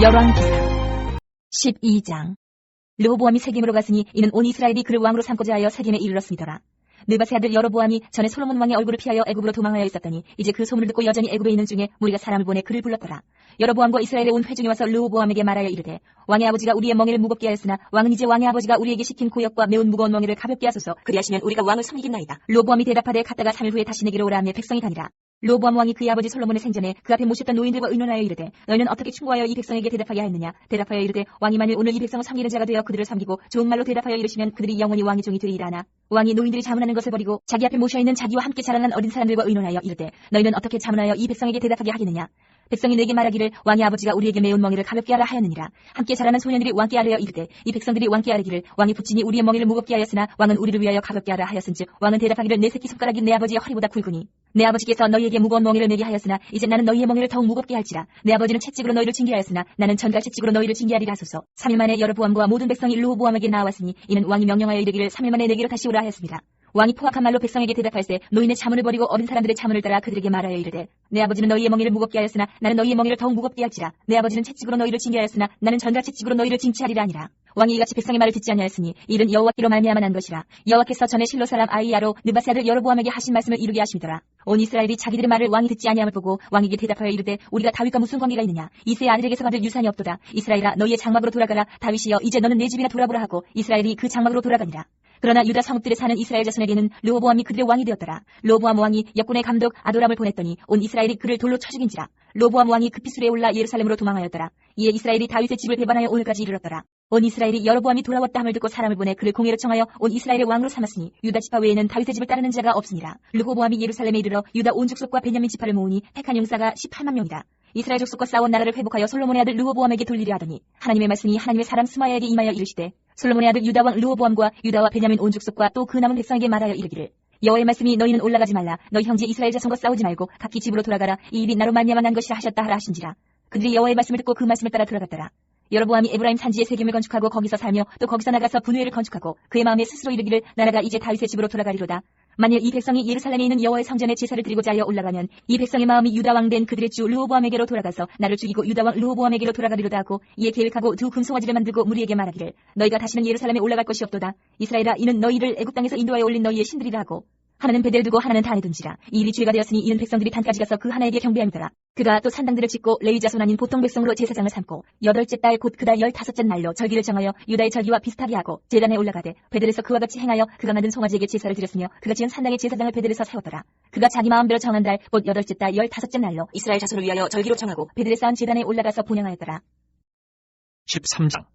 열왕기상 12장. 르호보암이 세겜으로 갔으니 이는 온 이스라엘이 그를 왕으로 삼고자 하여 세겜에 이르렀음이더라. 느밧의 아들 여로보암이 전에 솔로몬 왕의 얼굴을 피하여 애굽으로 도망하여 있었더니 이제 그 소문을 듣고 여전히 애굽에 있는 중에 무리가 사람을 보내 그를 불렀더라. 여로보암과 이스라엘에 온 회중이 와서 르호보암에게 말하여 이르되, 왕의 아버지가 우리의 멍에를 무겁게 하였으나 왕은 이제 왕의 아버지가 우리에게 시킨 고역과 매운 무거운 멍에를 가볍게 하소서. 그리하시면 우리가 왕을 섬기겠나이다. 르호보암이 대답하되, 갔다가 3일 후에 다시 내게로 오라 하며 백성이 가니라. 르호보암 왕이 그의 아버지 솔로몬의 생전에 그 앞에 모셨던 노인들과 의논하여 이르되, 너희는 어떻게 충고하여 이 백성에게 대답하게 하였느냐. 대답하여 이르되, 왕이 만일 오늘 이 백성을 섬기는 자가 되어 그들을 섬기고 좋은 말로 대답하여 이르시면 그들이 영원히 왕의 종이 되리라 하나, 왕이 노인들이 자문하는 것을 버리고 자기 앞에 모셔있는 자기와 함께 자라난 어린 사람들과 의논하여 이르되, 너희는 어떻게 자문하여 이 백성에게 대답하게 하겠느냐. 백성이 내게 말하기를, 왕의 아버지가 우리에게 매운 멍에를 가볍게 하라 하였느니라. 함께 자라난 소년들이 왕께 아뢰어 이르되, 이 백성들이 왕께 아뢰기를, 왕이 붙이니 우리의 멍에를 무겁게 하였으나 왕은 우리를 위하여 가볍게 하라 하였은즉, 왕은 대답하기를, 내 새끼 손가락이 내 아버지의 허리보다 굵으니 내 아버지께서 너희에게 무거운 멍에를 내게 하였으나 이제 나는 너희의 멍에를 더욱 무겁게 할지라. 내 아버지는 채찍으로 너희를 징계하였으나 나는 전갈 채찍으로 너희를 징계하리라 하소서. 3일 만에 여로보암과 모든 백성이 르호보암에게 나왔으니 이는 왕이 명령하여 이르기를 3일 만에 내게로 다시 오라 하였습니다. 왕이 포악한 말로 백성에게 대답할세, 노인의 자문을 버리고 어린 사람들의 자문을 따라 그들에게 말하여 이르되, 내 아버지는 너희의 멍에를 무겁게 하였으나 나는 너희의 멍에를 더욱 무겁게 할지라. 내 아버지는 채찍으로 너희를 징계하였으나 나는 전갈 채찍으로 너희를 징치하리라 하니라. 왕이 이같이 백성의 말을 듣지 아니하였으니 이는 여호와께로 말미암아 난 것이라. 여호와께서 전에 실로 사람 아이야로 느밧의 아들 여로보암에게 하신 말씀을 이루게 하심이더라. 온 이스라엘이 자기들의 말을 왕이 듣지 아니함을 보고 왕에게 대답하여 이르되, 우리가 다윗과 무슨 관계가 있느냐. 이새의 아들에게서 받을 유산이 없도다. 이스라엘아, 너희의 장막으로 돌아가라. 다윗이여, 이제 너는 내 집이나 돌아보라 하고 이스라엘이 그 장막으로 돌아가니라. 그러나 유다 성읍들에 사는 이스라엘 자손에게는 르호보암이 그들의 왕이 되었더라. 르호보암 왕이 역군의 감독 아도람을 보냈더니 온 이스라엘이 그를 돌로 쳐 죽인지라. 르호보암 왕이 급히 수레에 올라 예루살렘으로 도망하였더라. 이에 이스라엘이 다윗의 집을 배반하여 오늘까지 이르렀더라. 온 이스라엘이 여로보암이 돌아왔다 함을 듣고 사람을 보내 그를 공회로 청하여 온 이스라엘의 왕으로 삼았으니 유다 지파 외에는 다윗의 집을 따르는 자가 없으니라. 르호보암이 예루살렘에 이르러 유다 온 족속과 베냐민 지파를 모으니 택한 용사가 18만 명이다. 이스라엘 족속과 싸운 나라를 회복하여 솔로몬의 아들 르호보암에게 돌리려 하더니 하나님의 말씀이 하나님의 사람 스마야에게 임하여 이르시되, 솔로몬의 아들 유다 왕 르호보암과 유다와 베냐민 온 족속과 또 그 남은 백성에게 말하여 이르기를, 여호와의 말씀이 너희는 올라가지 말라. 너희 형제 이스라엘 자손과 싸우지 말고 각기 집으로 돌아가라. 이 일이 나로 말미암아 난 것이라 하셨다 하라 하신지라. 그들이 여호와의 말씀을 듣고 그 말씀을 따라 돌아갔더라. 여로보암이 에브라임 산지에 세겜을 건축하고 거기서 살며 또 거기서 나가서 분회를 건축하고 그의 마음에 스스로 이르기를, 나라가 이제 다윗의 집으로 돌아가리로다. 만일 이 백성이 예루살렘에 있는 여호와의 성전에 제사를 드리고자 하여 올라가면 이 백성의 마음이 유다 왕 된 그들의 주 르호보암에게로 돌아가서 나를 죽이고 유다 왕 르호보암에게로 돌아가리로다 하고, 이에 계획하고 두 금송아지를 만들고 무리에게 말하기를, 너희가 다시는 예루살렘에 올라갈 것이 없도다. 이스라엘아, 이는 너희를 애굽 땅에서 인도하여 올린 너희의 신들이라 하고, 하나는 베델을 두고 하나는 단에 둔지라. 이 일이 죄가 되었으니 이는 백성들이 단까지 가서 그 하나에게 경배함이더라. 그가 또 산당들을 짓고 레위 자손 아닌 보통 백성으로 제사장을 삼고 8째 달 곧 그달 15째 날로 절기를 정하여 유다의 절기와 비슷하게 하고 제단에 올라가되 베델에서 그와 같이 행하여 그가 만든 송아지에게 제사를 드렸으며 그가 지은 산당의 제사장을 베델에서 세웠더라. 그가 자기 마음대로 정한 달 곧 8째 달 15째 날로 이스라엘 자손을 위하여 절기로 정하고 베델에 쌓은 제단에 올라가서 분향하였더라. 13장.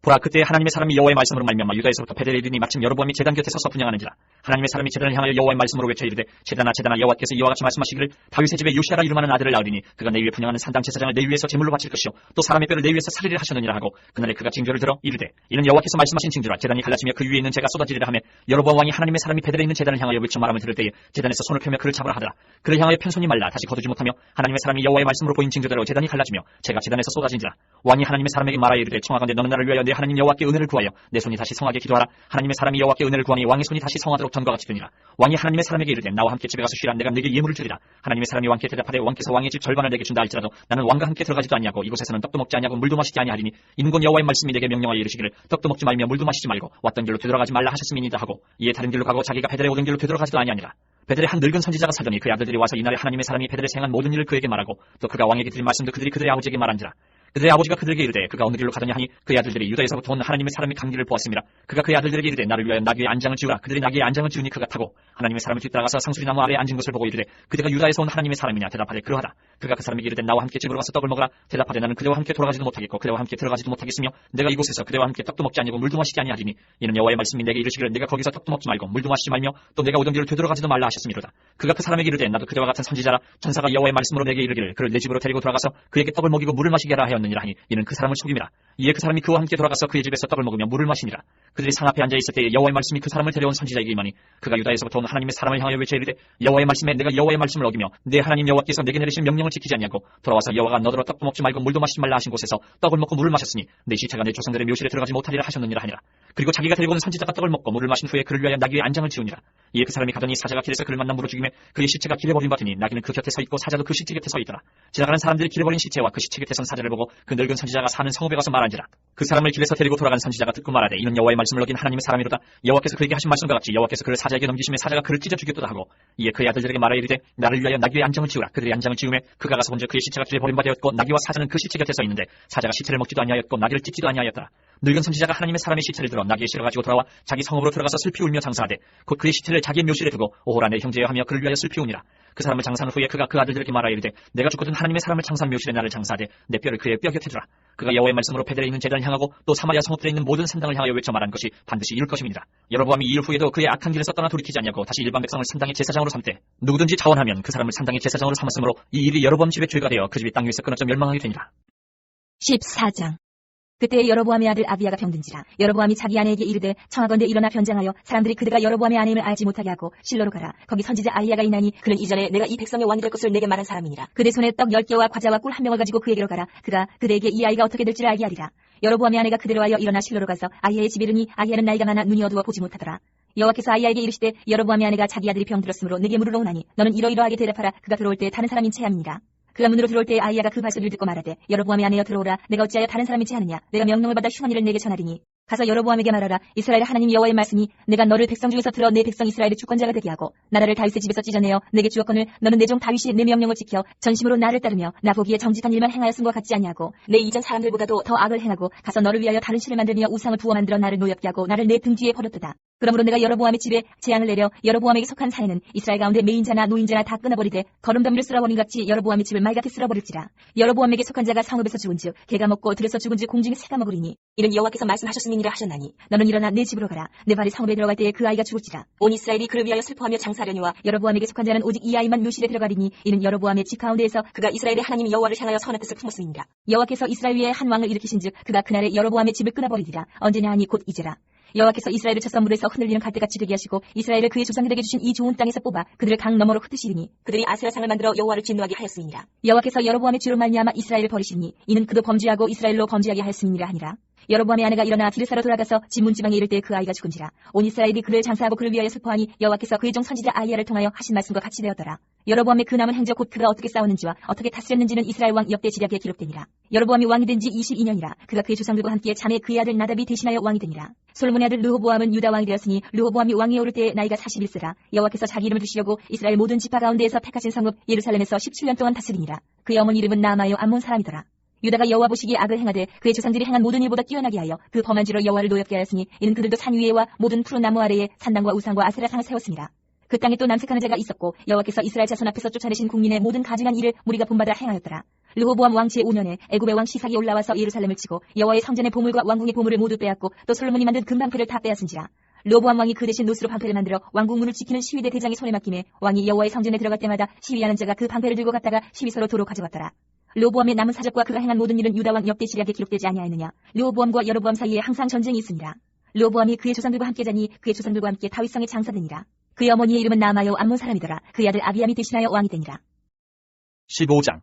보라, 그때 하나님의 사람이 여호와의 말씀으로 말미암아 유다에서부터 베델에 이르니 마침 여로보암이 제단 곁에 서서 분향하는지라. 하나님의 사람이 제단을 향하여 여호와의 말씀으로 외쳐 이르되, 제단아 제단아, 여호와께서 이와 같이 말씀하시기를, 다윗의 집에 요시아라 이름하는 아들을 낳으리니 그가 내 위에 분향하는 산당 제사장을 내 위에서 제물로 바칠 것이요 또 사람의 뼈를 내 위에서 살리리라 하셨느니라 하고, 그날에 그가 징조를 들어 이르되, 이는 여호와께서 말씀하신 징조라. 제단이 갈라지며 그 위에 있는 재가 쏟아지리라 하며, 여로보암 왕이 하나님의 사람이 베델에 있는 제단을 향하여 외쳐 말함을 들을 때에 제단에서 손을 펴며 그를 잡으라 하더라. 그를 향하여 편손이 말라 다시 거두지 못하며 하나님의 사람이 여호와의 말씀으로 보인 징조대로 제단이 갈라지며 재가 제단에서 쏟아진지라. 왕이 하나님의 사람에게 말하여 이르되, 청하건대 너는 나를 위하여 내 하나님 여호와께 은혜를 구하여 내 손이 다시 성하게 기도하라. 하나님의 사람이 여호와께 은혜를 구하니 왕의 손이 다시 성하도록 전과 같이 되니라. 왕이 하나님의 사람에게 이르되, 나와 함께 집에 가서 쉬라. 내가 네게 예물을 주리라. 하나님의 사람이 왕께 대답하되, 왕께서 왕의 집 절반을 내게 준다 할지라도 나는 왕과 함께 들어가지도 아니하고 이곳에서는 떡도 먹지 아니하고 물도 마시지 아니하리니 이는 곧 여호와의 말씀이 내게 명령하여 이르시기를, 떡도 먹지 말며 물도 마시지 말고 왔던 길로 되돌아가지 말라 하셨음이니이다 하고, 이에 다른 길로 가고 자기가 베델에 오던 길로 되돌아가지도 아니하니라. 베델에 한 늙은 선지자가 살더니 그의 아들들이 와서 이날에 하나님의 사람이 베델에서 행한 모든 일을 그에게 말하고 또 그가 왕에게 드린 말씀도 그들이 그들의 아버지에게 말한지라. 그들의 아버지가 그들에게 이르되, 그가 어느 길로 가더냐 하니 그의 아들들이 유다에서부터 온 하나님의 사람의 강기를 보았음이라. 그가 그의 아들들에게 이르되, 나를 위하여 나귀의 안장을 지우라. 그들이 나귀의 안장을 지우니 그가 타고 하나님의 사람을 뒤따라가서 상수리나무 아래에 앉은 것을 보고 이르되, 그대가 유다에서 온 하나님의 사람이냐. 대답하되, 그러하다. 그가 그 사람에게 이르되, 나와 함께 집으로 가서 떡을 먹으라. 대답하되, 나는 그대와 함께 돌아가지도 못하겠고 그대와 함께 들어가지도 못하겠으며 내가 이곳에서 그대와 함께 떡도 먹지 아니하고 물도 마시지 아니하리니 이는 여호와의 말씀이 내게 이르시기를, 내가 거기서 떡도 먹지 말고 물도 마시지 말며 또 내가 오던 길을 되돌아가지도 말라 하셨음이로다. 그가 그 사람에게 이르되, 나도 그대와 같은 선지자라. 천사가 여호와의 말씀으로 내게 이르기를, 그를 내 집으로 데리고 돌아가서 그에게 떡을 먹이고 물을 마시게 하라 하였느니라 하니, 이는 그 사람을 속임이라. 이에 그 사람이 그와 함께 돌아가서 그의 집에서 떡을 먹으며 물을 마시니라. 그들이 상 앞에 앉아 있을 때에 여호와의 말씀이 그 사람을 데려온 선지자에게 임하니 그가 유다에서부터 온 하나님의 사람을 향하여 외쳐 이르되, 여호와의 말씀에 내가 여호와의 말씀을 어기며 내 하나님 여호와께서 내게 내리신 명령을 지키지 아니하고 돌아와서 여호와가 너더러 떡도 먹지 말고 물도 마시지 말라 하신 곳에서 떡을 먹고 물을 마셨으니 내 시체가 내 조상들의 묘실에 들어가지 못하리라 하셨느니라 하니라. 그리고 자기가 데리고 온 선지자가 떡을 먹고 물을 마신 후에 그를 위하여 나귀 위에 안장을 지우니라. 이에 그 사람이 가더니 사자가 길에서 그를 만나 물어 죽임에 그의 시체가 길에 버림 받으니 나귀는 그 곁에 서 있고 사자도 그 시체 곁에 서 있더라. 지나가는 사람들이 길에 버린 시체와 그 시체 곁에 선 사자를 보고 그 늙은 선지자가 사는 성읍에 가서 말한지라. 그 사람을 길에서 데리고 돌아간 선지자가 듣고 말하되 이는 여호와의 말씀을 어긴 하나님의 사람이로다. 여호와께서 그에게 하신 말씀과 같이 여호와께서 그를 사자에게 넘기심에 사자가 그를 찢어 죽였도다 하고 이에 그의 아들들에게 말하여 이르되 나를 위하여 나귀 위에 안장을 지우라. 그들이 안장을 지우매 그가 가서 본즉 그의 시체가 길에 버림받았고 나귀와 사자는 그 시체 곁에 서 있는데 사자가 시체를 먹지도 아니하였고 나귀를 찢지도 아니하였더라. 늙은 선지자가 하나님의 사람의 시체를 들어 나귀에 실어가지고 돌아와 자기 성읍으로 들어가서 슬피 울며 장사하되 곧 그의 시체를 자기의 묘실에 두고 오호라 내 형제여 하며 그를 위하여 슬피 우니라. 그 사람을 장사한 후에 그가 그 아들들에게 말하여 이르되 내가 죽거든 하나님의 사람을 장사한 묘실에 나를 장사하되 내 뼈를 그의 뼈 곁에 두라. 그가 여호와의 말씀으로 베델에 있는 제단을 향하고 또 사마리아 성읍들에 있는 모든 산당을 향하여 외쳐 말한 것이 반드시 이룰 것임이니라. 여로보암이 이 일 후에도 그의 악한 길에서 떠나 돌이키지 아니하고 다시 일반 백성을 산당의 제사장으로 삼되 누구든지 자원하면 그 사람을 산당의 제사장으로 삼았으므로 이 일이 여로보암 집의 죄가 되어 그 집이 땅 위에서 끊어져 멸망하게 되니라. 14장. 그때 여로보암의 아들 아비야가 병든지라. 여로보암이 자기 아내에게 이르되 청하건대 일어나 변장하여 사람들이 그대가 여로보암의 아내임을 알지 못하게 하고 실로로 가라. 거기 선지자 아히야가 있나니 그는 이전에 내가 이 백성의 왕이 될 것을 내게 말한 사람이니라. 그대 손에 떡 10개와 과자와 꿀 1명을 가지고 그에게로 가라. 그가 그대에게 이 아이가 어떻게 될지를 알게 하리라. 여로보암의 아내가 그대로 하여 일어나 실로로 가서 아히야의 집에 이르니 아히야는 나이가 많아 눈이 어두워 보지 못하더라. 여호와께서 아히야에게 이르시되 여로보암의 아내가 자기 아들이 병들었으므로 내게 물으러 오나니 너는 이러이러하게 대답하라. 그가 들어올 때 다른 사람인 체함이니라. 그가 문으로 들어올 때 아히야가 그 발소리를 듣고 말하되 여로보암의 아내여 들어오라. 내가 어찌하여 다른 사람이 체하느냐. 내가 명령을 받아 흉한 일을 내게 전하리니 가서 여로보암에게 말하라. 이스라엘의 하나님 여호와의 말씀이 내가 너를 백성 중에서 들어 내 백성 이스라엘의 주권자가 되게 하고 나라를 다윗의 집에서 찢어내어 내게 주었거늘 너는 내 종 다윗이 내 명령을 지켜 전심으로 나를 따르며 나 보기에 정직한 일만 행하였음과 같지 아니하고 내 이전 사람들보다도 더 악을 행하고 가서 너를 위하여 다른 신을 만들며 우상을 부어 만들어 나를 노엽게 하고 나를 내 등 뒤에 버렸도다. 그러므로 내가 여로보암의 집에 재앙을 내려 여로보암에게 속한 사내는 이스라엘 가운데 매인자나 노인자나 다 끊어버리되 거름더미를 쓸어버린 같이 여로보암의 집을 말같이 쓸어버릴지라. 여로보암에게 속한 자가 성읍에서 죽은즉 개가 먹고 들에서 죽은즉 공중에 새가 먹으리니 이는 여호와께서 말씀하셨음이니라 하셨나니 너는 일어나 내 집으로 가라. 내 발이 성읍에 들어갈 때에 그 아이가 죽을지라. 온 이스라엘이 그를 위하여 슬퍼하며 장사하려니와 여로보암에게 속한 자는 오직 이 아이만 묘실에 들어가리니 이는 여로보암의 집 가운데에서 그가 이스라엘의 하나님 여호와를 향하여 선한 뜻을 품었음이니라. 여호와께서 이스라엘 위에 한 왕을 일으키신즉 그가 그날에 여로보암의 집을 끊어버리리라. 언제냐 하니 곧 이제라. 여호와께서 이스라엘을 첫 선물에서 흔들리는 갈대같이 되게 하시고 이스라엘을 그의 조상들에게 주신 이 좋은 땅에서 뽑아 그들을 강 너머로 흩으시리니 그들이 아세라상을 만들어 여호와를 진노하게 하였음이니라. 여호와께서 여로보암의 죄로 말미암아 이스라엘을 버리시니 이는 그도 범죄하고 이스라엘로 범죄하게 하였음이니라 하니라. 여로보암의 아내가 일어나 디르사로 돌아가서 집 문지방에 이를 때 그 아이가 죽은지라. 온 이스라엘이 그를 장사하고 그를 위하여 슬퍼하니 여호와께서 그의 종 선지자 아히야를 통하여 하신 말씀과 같이 되었더라. 여로보암의 그 남은 행적 곧 그가 어떻게 싸웠는지와 어떻게 다스렸는지는 이스라엘 왕 역대 지략에 기록되니라. 여로보암이 왕이 된 지 22년이라. 그가 그의 조상들과 함께 자매 그의 아들 나답이 대신하여 왕이 되니라. 솔로몬의 아들 르호보암은 유다 왕이 되었으니 르호보암이 왕위에 오를 때에 나이가 41세라. 여호와께서 자기 이름을 두시려고 이스라엘 모든 지파 가운데에서 택하신 성읍 예루살렘에서 17년 동안 다스리니라. 그의 어머니 이름은 나아마요 암몬 사람이더라. 유다가 여호와 보시기에 악을 행하되 그의 조상들이 행한 모든 일보다 뛰어나게 하여 그 범한 죄로 여호와를 노엽게 하였으니 이는 그들도 산 위에와 모든 푸른 나무 아래에 산당과 우상과 아세라상을 세웠습니다. 그 땅에 또 남색하는 자가 있었고 여호와께서 이스라엘 자손 앞에서 쫓아내신 국민의 모든 가증한 일을 무리가 본받아 행하였더라. 르호보암 왕 제5년에 애굽의 왕 시삭이 올라와서 예루살렘을 치고 여호와의 성전의 보물과 왕궁의 보물을 모두 빼앗고 또 솔로몬이 만든 금방패를 다 빼앗은지라. 르호보암 왕이 그 대신 노스로 방패를 만들어 왕궁문을 지키는 시위대 대장의 손에 맡기매 왕이 여호와의 성전에 들어갈 때마다 시위하는 자가 그 방패를 들고 갔다가 시위서로 도로 가져갔더라. 르호보암의 남은 사적과 그가 행한 모든 일은 유다왕 역대 지략에 기록되지 아니하였느냐. 르호보암과 여로보암 사이에 항상 전쟁이 있습니다. 르호보암이 그의 조상들과 함께 자니 그의 조상들과 함께 다윗성에 장사되니라. 그의 어머니의 이름은 나아마요 암몬 사람이더라. 그의 아들 아비암이 대신하여 왕이 되니라. 15장.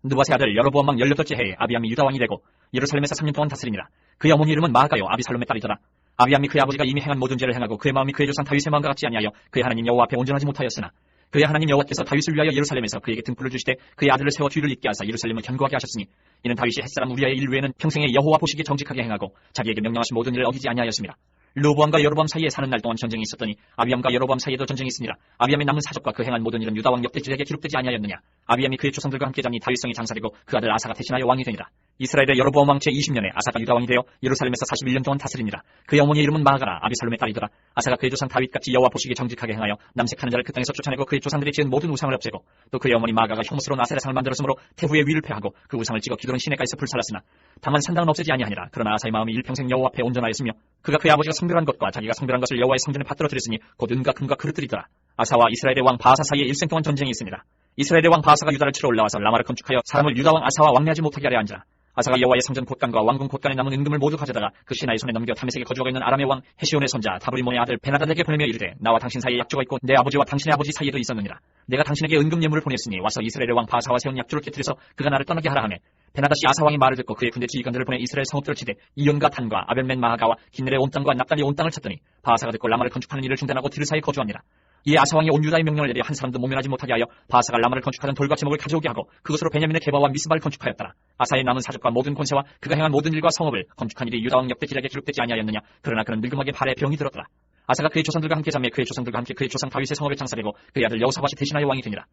느바세 아들 여로보암 왕 18째 해에 아비암이 유다 왕이 되고 예루살렘에서 3년 동안 다스리니라. 그의 어머니 이름은 마아가요 아비살롬의 딸이더라. 아비암이 그의 아버지가 이미 행한 모든 죄를 행하고 그의 마음이 그의 조상 다윗의 마음과 같지 아니하여 그의 하나님 여호와 앞에 온전하지 못하였으나 그의 하나님 여호와께서 다윗을 위하여 예루살렘에서 그에게 등불을 주시되 그의 아들을 세워 뒤를 잇게 하사 예루살렘을 견고하게 하셨으니 이는 다윗이 햇사람 우리아의 일 외에는 평생에 여호와 보시기에 정직하게 행하고 자기에게 명령하신 모든 일을 어기지 아니하였습니다. 르호보암과 여로보암 사이에 사는 날 동안 전쟁이 있었더니 아비암과 여로보암 사이에도 전쟁이 있으니라. 아비암의 남은 사적과 그 행한 모든 일은 유다왕 역대 지략에 기록되지 아니하였느냐. 아비암이 그의 조상들과 함께 자니 다윗성이 장사되고 그 아들 아사가 대신하여 왕이 되니라. 이스라엘의 여로보암 왕 제20년에 아사가 유다왕이 되어 예루살렘에서 41년 동안 다스리니라. 그의 어머니의 이름은 마아가라 아비살롬의 딸이더라. 아사가 그의 조상 다윗같이 여호와 보시기에 정직하게 행하여 남색하는 자를 그 땅에서 쫓아내고 그의 조상들이 지은 모든 우상을 없애고 또 그의 어머니 마아가가 혐오스러운 아세라상을 만들었으므로 태후의 위를 패하고 그 우상을 찍어 기도는 시내가에서 불살랐으나 다만 산당은 없애지 아니하니라. 그러나 아사의 마음이 일평생 여호와 앞에 온전하였으며 그가 그의 아버지가 성별한 것과 자기가 성별한 것을 여호와의 성전에 받들어 드렸으니 곧 은과 금과 그릇들이더라. 아사와 이스라엘의 왕 바하사 사이에 일생 동안 전쟁이 있습니다. 이스라엘의 왕 바하사가 유다를 치러 올라와서 라마를 건축하여 사람을 유다 왕 아사와 왕래하지 못하게 하려 한지라. 아사가 여호와의 성전 곳간과 왕궁 곳간에 남은 은금을 모두 가져다가 그 신하의 손에 넘겨 다메섹에 거주하고 있는 아람의 왕 헤시온의 손자 다브리몬의 아들 베나닷에게 보내며 이르되 나와 당신 사이에 약조가 있고 내 아버지와 당신의 아버지 사이에도 있었느니라. 내가 당신에게 은금 예물을 보냈으니 와서 이스라엘의 왕 바사와 세운 약조를 깨뜨려서 그가 나를 떠나게 하라 하매 베나닷이 아사 왕의 말을 듣고 그의 군대 지휘관들을 보내 이스라엘 성읍들을 치되 이온과 단과 아벨멘 마하가와 긴넬의 온 땅과 납달리 온 땅을 쳤더니 바사가 듣고 라마를 건축하는 일을 중단하고 디르사에 거주합니다. 이에 아사 왕이 온 유다의 명령을 내려 한 사람도 모면하지 못하게 하여 바사가 라마를 건축하던 돌과 제목을 가져오게 하고 그것으로 베냐민의 게바와 미스바를 건축하였더라. 아사의 남은 사적과 모든 권세와 그가 행한 모든 일과 성읍을 건축한 일이 유다 왕 역대 기록에 기록되지 아니하였느냐. 그러나 그는 늙음하게 발에 병이 들었더라. 아사가 그의 조상들과 함께 잠에 그의 조상들과 함께 그의 조상 다윗의 성읍에 장사되고 그의 아들 여호사밧이 대신하여 왕이 되니라.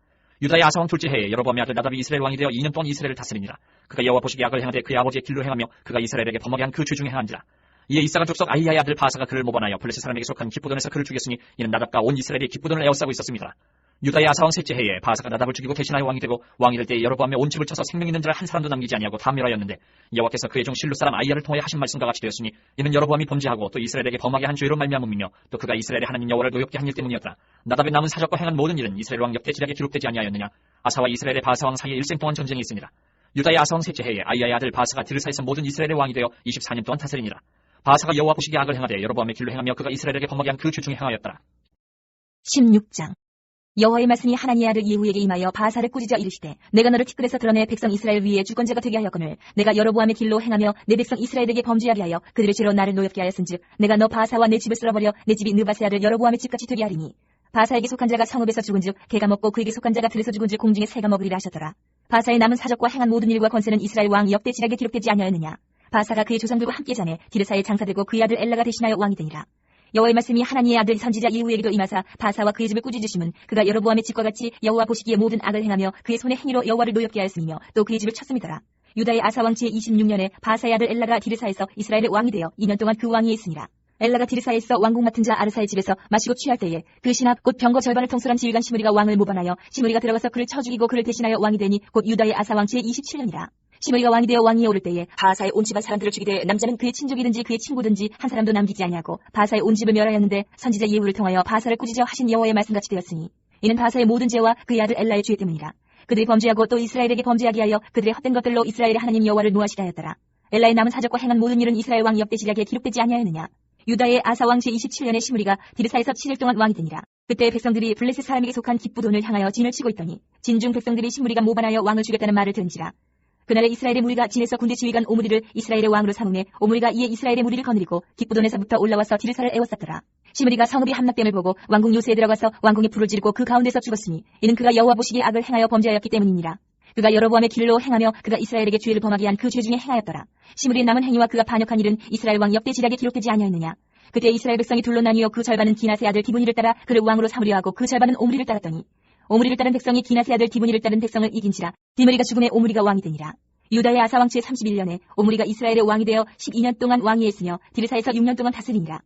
유다의 아사 왕 둘째 해에 여로보암의 아들 나답이 이스라엘 왕이 되어 2년 동안 이스라엘을 다스리니라. 그가 여호와 보시기에 악을 행하되 그의 아버지의 길로 행하며 그가 이스라엘에게 범하게 한 그 죄 중에 행한지라. 이에 이사가 족속 아히야의 아들 바사가 그를 모반하여 블레셋 사람에게 속한 기쁘돈에서 그를 죽였으니 이는 나답과 온 이스라엘이 기쁘돈을 에워싸고 있었습니다. 유다의 아사 왕 셋째 해에 바사가 나답을 죽이고 대신하여 왕이 되고 왕이 될 때에 여로보암의 온 집을 쳐서 생명 있는 자를 한 사람도 남기지 아니하고 다 멸하였는데 여호와께서 그의 종 실로 사람 아히야를 통하여 하신 말씀과 같이 되었으니 이는 여로보암이 범죄하고 또 이스라엘에게 범하게 한 죄로 말미암음이며 또 그가 이스라엘의 하나님 여호와를 노엽게 한 일 때문이었더라. 나답의 남은 사적과 행한 모든 일은 이스라엘 왕 역대 지략에 기록되지 아니하였느냐. 아사와 이스라엘의 바사 왕 사이에 일생 동안 전쟁이 있으니라. 유다의 아사 왕 셋째 해에 아히야의 아들 바사가 디르사에서 모든 이스라엘의 왕이 되어 24년 동안 다스리니라. 바사가 여호와 보시기에 악을 행하되 여로보암의 길로 행하며 그가 이스라엘에게 범하게 한 그 죄 중에 행하였더라. 16장 여호와의 말씀이 하나님의 아들 예후에게 임하여 바사를 꾸짖어 이르시되 내가 너를 티끌에서 드러내 백성 이스라엘 위에 주권자가 되게 하였거늘 내가 여로보암의 길로 행하며 내 백성 이스라엘에게 범죄하게 하여 그들의 죄로 나를 노엽게 하였은즉 내가 너 바사와 내 집을 쓸어버려 내 집이 느바세 아들 여로보암의 집같이 되게 하리니 바사에게 속한 자가 성읍에서 죽은즉 개가 먹고 그에게 속한 자가 들에서 죽은즉 공중에 새가 먹으리라 하셨더라. 바사의 남은 사적과 행한 모든 일과 권세는 이스라엘 왕 역대 지략에 기록되지 아니하였느냐. 바사가 그의 조상들과 함께 자매 디르사에 장사되고 그의 아들 엘라가 대신하여 왕이 되니라. 여호와의 말씀이 하나님의 아들 선지자 예후에게도 임하사 바사와 그의 집을 꾸짖으심은 그가 여로보암의 집과 같이 여호와 보시기에 모든 악을 행하며 그의 손의 행위로 여호와를 노엽게 하였으며 또 그의 집을 쳤음이더라. 유다의 아사 왕 제26년에 바사의 아들 엘라가 디르사에서 이스라엘의 왕이 되어 2년 동안 그 왕위에 있으니라. 엘라가 디르사에서 왕궁 맡은 자 아르사의 집에서 마시고 취할 때에 그 신하 곧 병거 절반을 통솔한 지휘관 시므리가 왕을 모반하여 시므리가 들어가서 그를 쳐 죽이고 그를 대신하여 왕이 되니 곧 유다의 아사 왕 제27년이라. 시므리가 왕이 되어 왕위에 오를 때에 바사의 온 집안 사람들을 죽이되 남자는 그의 친족이든지 그의 친구든지 한 사람도 남기지 아니하고 바사의 온 집을 멸하였는데 선지자 예후를 통하여 바사를 꾸짖어 하신 여호와의 말씀같이 되었으니 이는 바사의 모든 죄와 그의 아들 엘라의 죄 때문이라. 그들이 범죄하고 또 이스라엘에게 범죄하게 하여 그들의 헛된 것들로 이스라엘의 하나님 여호와를 노하시게 하였더라. 엘라의 남은 사적과 행한 모든 일은 이스라엘 왕 역대 지략에 기록되지 아니하였느냐. 유다의 아사 왕 제27년에 시므리가 디르사에서 7일 동안 왕이 되니라. 그때 백성들이 블레셋 사람에게 속한 기쁘돈을 향하여 진을 치고 있더니 진중 백성들이 시므리가 모반하여 왕을 죽였다는 말을 들은지라. 그날에 이스라엘의 무리가 진에서 군대 지휘관 오므리를 이스라엘의 왕으로 삼음에 오므리가 이에 이스라엘의 무리를 거느리고 기쁘돈에서부터 올라와서 디르사를 에워쌌더라. 시므리가 성읍이 함락됨을 보고 왕궁 요새에 들어가서 왕궁에 불을 지르고 그 가운데서 죽었으니 이는 그가 여호와 보시기에 악을 행하여 범죄하였기 때문이니라. 그가 여로보암의 길로 행하며 그가 이스라엘에게 죄를 범하게 한 그 죄 중에 행하였더라. 시므리의 남은 행위와 그가 반역한 일은 이스라엘 왕 역대 지략에 기록되지 아니하였느냐. 그때 이스라엘 백성이 둘로 나뉘어 그 절반은 기낫의 아들 디브니를 따라 그를 왕으로 삼으려 하고 그 절반은 오므리를 따랐더니 오므리를 따른 백성이 기낫의 아들 디브니를 따른 백성을 이긴지라. 디므리가 죽음에 오므리가 왕이 되니라. 유다의 아사 왕 제31년에 오므리가 이스라엘의 왕이 되어 12년 동안 왕위에 있으며 디르사에서 6년 동안 다스리니라.